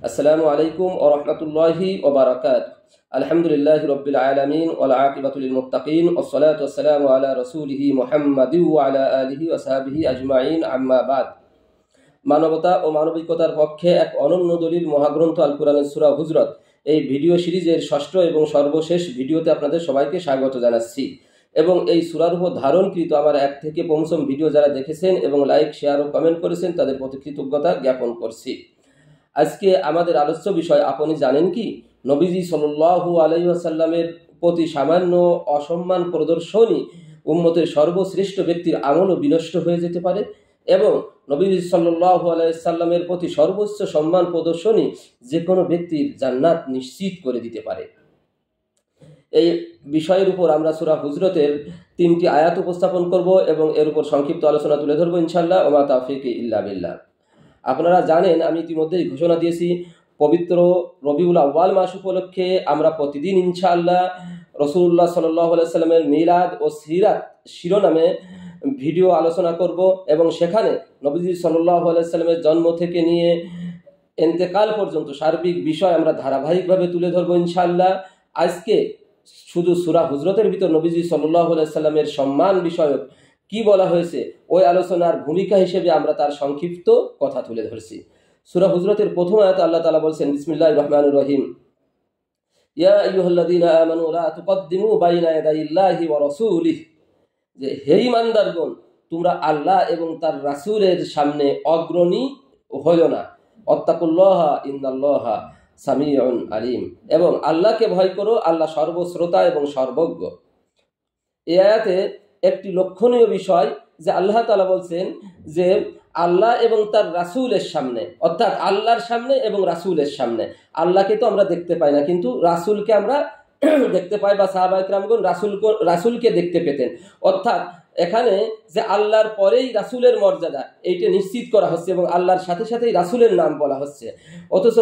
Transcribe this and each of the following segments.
আসসালামু আলাইকুম ওয়া রাহমাতুল্লাহি ওয়া বারাকাতুহু। আলহামদুলিল্লাহি রাব্বিল আলামিন ওয়াল আকিবাতু লিল মুত্তাকিন ওয়াস সালাতু ওয়াস সালামু আলা রাসূলিহি মুহাম্মাদিন ওয়া আলা আলিহি ওয়া সাহবিহি আজমাইন, আম্মা বাদ। মানবতা ও মানবিকতার পক্ষে এক অনন্য দলিল মহাগ্রন্থ আল কুরআনের সূরা হুজরাত এই ভিডিও সিরিজের ষষ্ঠ এবং সর্বশেষ ভিডিওতে আপনাদের সবাইকে স্বাগত জানাচ্ছি। এবং এই সূরার উপর ধারণকৃত আমার 1 থেকে 5ম ভিডিও যারা দেখেছেন এবং লাইক, শেয়ার ও কমেন্ট করেছেন তাদের প্রতি কৃতজ্ঞতা জ্ঞাপন করছি। আজকে আমাদের আলোচ্য বিষয়, আপনি জানেন কি নবীজি সাল্লাল্লাহু আলাইহি ওয়াসাল্লামের প্রতি সামান্য অসম্মান প্রদর্শনই উম্মতের সর্বশ্রেষ্ঠ ব্যক্তির আমলও বিনষ্ট হয়ে যেতে পারে, এবং নবীজি সাল্লাল্লাহু আলাইহি ওয়াসাল্লামের প্রতি সর্বোচ্চ সম্মান প্রদর্শনই যে কোনো ব্যক্তির জান্নাত নিশ্চিত করে দিতে পারে। এই বিষয়ের উপর আমরা সূরা হুজরাতের 3টি আয়াত উপস্থাপন করব এবং এর উপর সংক্ষিপ্ত আলোচনা তুলে ধরবো ইনশাআল্লাহ। ওয়া মা তাওফীকি ইল্লা বিল্লাহ। আপনারা জানেন, আমি ইতিমধ্যেই ঘোষণা দিয়েছি, পবিত্র রবিউল আউয়াল মাস উপলক্ষে আমরা প্রতিদিন ইনশাআল্লাহ রাসূলুল্লাহ সাল্লাল্লাহু আলাইহি ওয়াসাল্লামের মিলাদ ও সিরাত শিরোনামে ভিডিও আলোচনা করব এবং সেখানে নবীজি সাল্লাল্লাহু আলাইহি ওয়াসাল্লামের জন্ম থেকে নিয়ে ইন্তেকাল পর্যন্ত সার্বিক বিষয় আমরা ধারাবাহিকভাবে তুলে ধরবো ইনশাআল্লাহ। আজকে শুধু সূরা হুজরাতের ভিতর নবীজি সাল্লাল্লাহু আলাইহি ওয়াসাল্লামের সম্মান বিষয়ক কি বলা হয়েছে ওই আলোচনার ভূমিকা হিসেবে আমরা তার সংক্ষিপ্ত কথা তুলে ধরছি। সূরা হুজরাতের প্রথম আয়াতে আল্লাহ তাআলা বলছেন, বিসমিল্লাহির রহমানির রহিম, ইয়া আইয়ুহাল্লাযীনা আমানু লা তুকদ্দিমু বাইনা ইয়াদাইল্লাহি ওয়া রাসূলিহি, যে হে ঈমানদারগণ, তোমরা আল্লাহ এবং তার রাসূলের সামনে অগ্রণী হইও না। ওয়াত্তাকুল্লাহা ইন্নাল্লাহা সামিউন আলিম, এবং আল্লাহকে ভয় করো, আল্লাহ সর্বশ্রোতা এবং সর্বজ্ঞ। এই আয়াতে একটি লক্ষণীয় বিষয় যে আল্লাহ তাআলা বলছেন যে আল্লাহ এবং তার রাসূলের সামনে, অর্থাৎ আল্লাহর সামনে এবং রাসূলের সামনে। আল্লাহকে তো আমরা দেখতে পাই না, কিন্তু রাসূলকে আমরা দেখতে পাই, বা সাহাবায়ে কেরামগণ রাসূলকে দেখতে পেতেন। অর্থাৎ এখানে যে আল্লাহর পরেই রাসূলের মর্যাদা, এইটা নিশ্চিত করা হচ্ছে এবং আল্লাহর সাথে সাথেই রাসূলের নাম বলা হচ্ছে। অথচ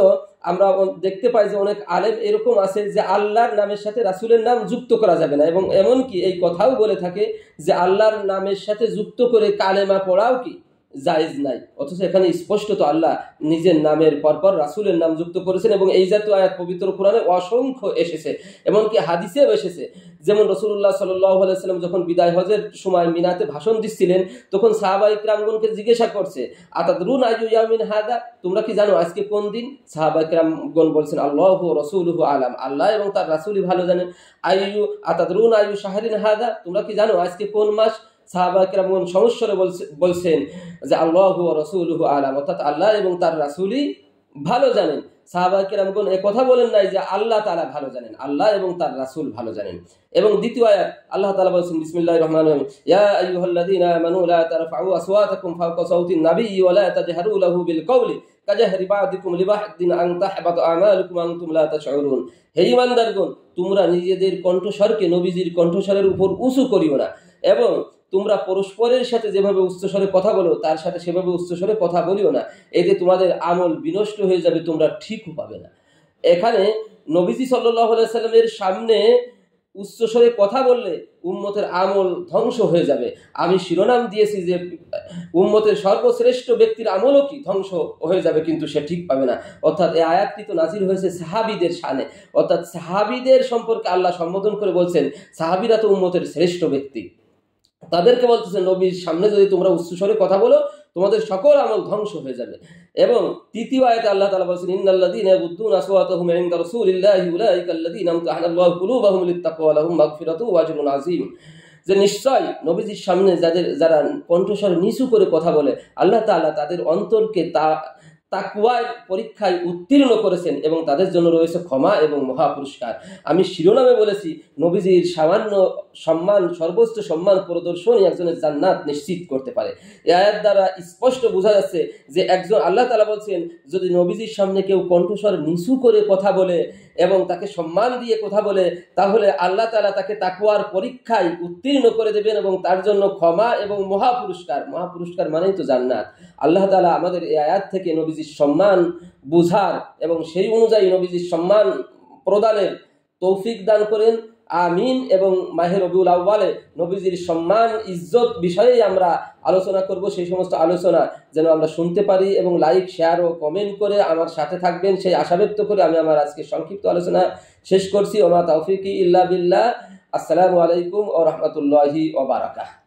আমরা দেখতে পাই যে অনেক আলেম এরকম আছে যে আল্লাহর নামের সাথে রাসূলের নাম যুক্ত করা যাবে না, এবং এমনকি এই কথাও বলে থাকে যে আল্লাহর নামের সাথে যুক্ত করে কালেমা পড়াও কি জায়েজ নাই। অথচ এখানে স্পষ্টত আল্লাহ নিজের নামের পরপর রাসূলের নাম যুক্ত করেছেন, এবং এই জাতীয় আয়াত পবিত্র কোরআনে অসংখ্য এসেছে, এমনকি হাদিসেও এসেছে। যেমন রাসূলুল্লাহ সাল্লাল্লাহু আলাইহি ওয়াসাল্লাম যখন বিদায় হজের সময় মিনাতে ভাষণ দিচ্ছিলেন, তখন সাহাবায়ে কিরামগণকে জিজ্ঞাসা করছে, আতাদরুনা আইয়ু ইয়াউমিন হাদা, তোমরা কি জানো আজকে কোন দিন? সাহাবায়ে কিরামগণ বলছেন, আল্লাহু ওয়া রাসূলুহু আলাম, আল্লাহ এবং তার রাসূলই ভালো জানেন। আতাদরুনা আইয়ু শাহরিন হাদা, তোমরা কি জানো আজকে কোন মাস? সাহাবায়ে কেরামগণ সমস্বরে বলছেন যে আল্লাহু ওয়া রাসূলুহু আলাম, অর্থাৎ আল্লাহ এবং তার রাসূলই ভালো জানেন। সাহাবায়ে কেরামগণ এই কথা বলেন নাই যে আল্লাহ তাআলা ভালো জানেন, আল্লাহ এবং তার রাসূল ভালো জানেন। এবং দ্বিতীয় আয়াত আল্লাহ তাআলা বলেন, বিসমিল্লাহির রহমানির রহিম, ইয়া আইয়ুহাল্লাযীনা আমানু লা তারফাউ আসওয়াতাকুম ফাওকা সাওতিন নাবিয়্যি ওয়া লা তাজহারু লাহু বিল কওলি কাজহারি বা'দিকুম লিবা'দিন আন তাহবাতু আমালুকুম ওয়া আনতুম লা তাশউরুন। হে ঈমানদারগণ, তোমরা নিজেদের কণ্ঠস্বরকে নবীজির কণ্ঠস্বরের উপর উঁচু করিও না, এবং তোমরা পরস্পরের সাথে যেভাবে উচ্চস্বরে কথা বলো তার সাথে সেভাবে উচ্চস্বরে কথা বলিও না, এতে তোমাদের আমল বিনষ্ট হয়ে যাবে, তোমরা ঠিকও পাবে না। এখানে নবীজি সাল্লাল্লাহু আলাইহি ওয়াসাল্লামের সামনে উচ্চস্বরে কথা বললে উম্মতের আমল ধ্বংস হয়ে যাবে। আমি শিরোনাম দিয়েছি যে উম্মতের সর্বশ্রেষ্ঠ ব্যক্তির আমলও কি ধ্বংস হয়ে যাবে, কিন্তু সে ঠিক পাবে না। অর্থাৎ এই আয়াতটি তো নাজিল হয়েছে সাহাবীদের শানে, অর্থাৎ সাহাবীদের সম্পর্কে আল্লাহ সম্বোধন করে বলছেন সাহাবীরা তো উম্মতের শ্রেষ্ঠ ব্যক্তি। তাদেরকে বলতেছে নবীর সামনে যদি তোমরা উচ্চস্বরে কথা বলো তোমাদের সকল আমল ধ্বংস হয়ে যাবে। এবং তৃতীয় আয়াতে আল্লাহ তাআলা বলেন, ইন্নাল্লাযীনা ইয়াগুদ্দুনা আসওয়াতাহুম ইনদা রাসূলিল্লাহি উলাইকাল্লাযীনা আমতাহানাল্লাহু কুলুবাহুম লিত্তাকওয়া লাহুম মাগফিরাতুন ওয়া আজরুন আযীম, যে নিশ্চয় নবীজির সামনে যারা কণ্ঠস্বর নিচু করে কথা বলে আল্লাহ তাআলা তাদের অন্তরকে তাকওয়ার পরীক্ষায় উত্তীর্ণ করেছেন এবং তাদের জন্য রয়েছে ক্ষমা এবং মহা পুরস্কার। আমি শিরোনামে বলেছি নবীজির সামান্য সম্মান, সর্বোচ্চ সম্মান প্রদর্শনই একজনের জান্নাত নিশ্চিত করতে পারে। এই আয়াত দ্বারা স্পষ্ট বোঝা যাচ্ছে যে একজন, আল্লাহ তাআলা বলছেন, যদি নবীজির সামনে কেউ কণ্ঠস্বর নিচু করে কথা বলে এবং তাকে সম্মান দিয়ে কথা বলে, তাহলে আল্লাহ তাআলা তাকে তাকওয়ার পরীক্ষায় উত্তীর্ণ করে দেবেন এবং তার জন্য ক্ষমা এবং মহা পুরস্কার। মহা পুরস্কার মানেই তো জান্নাত। আল্লাহ তাআলা আমাদের এই আয়াত থেকে নবীজির সম্মান বুঝার এবং সেই অনুযায়ী নবীজির সম্মান প্রদানের তৌফিক দান করেন। আমিন। এবং মাহে রবিউল আউয়ালে নবীজির সম্মান ইজ্জত বিষয়েই আমরা আলোচনা করব। সেই সমস্ত আলোচনা যেন আমরা শুনতে পারি এবং লাইক, শেয়ার ও কমেন্ট করে আমার সাথে থাকবেন সেই আশা ব্যক্ত করে আমি আমার আজকে সংক্ষিপ্ত আলোচনা শেষ করছি। ওমা তাওফিকি ইল্লা বিল্লাহ। আসসালামু আলাইকুম ওয়া রাহমাতুল্লাহি ওয়া বারাকাতুহু।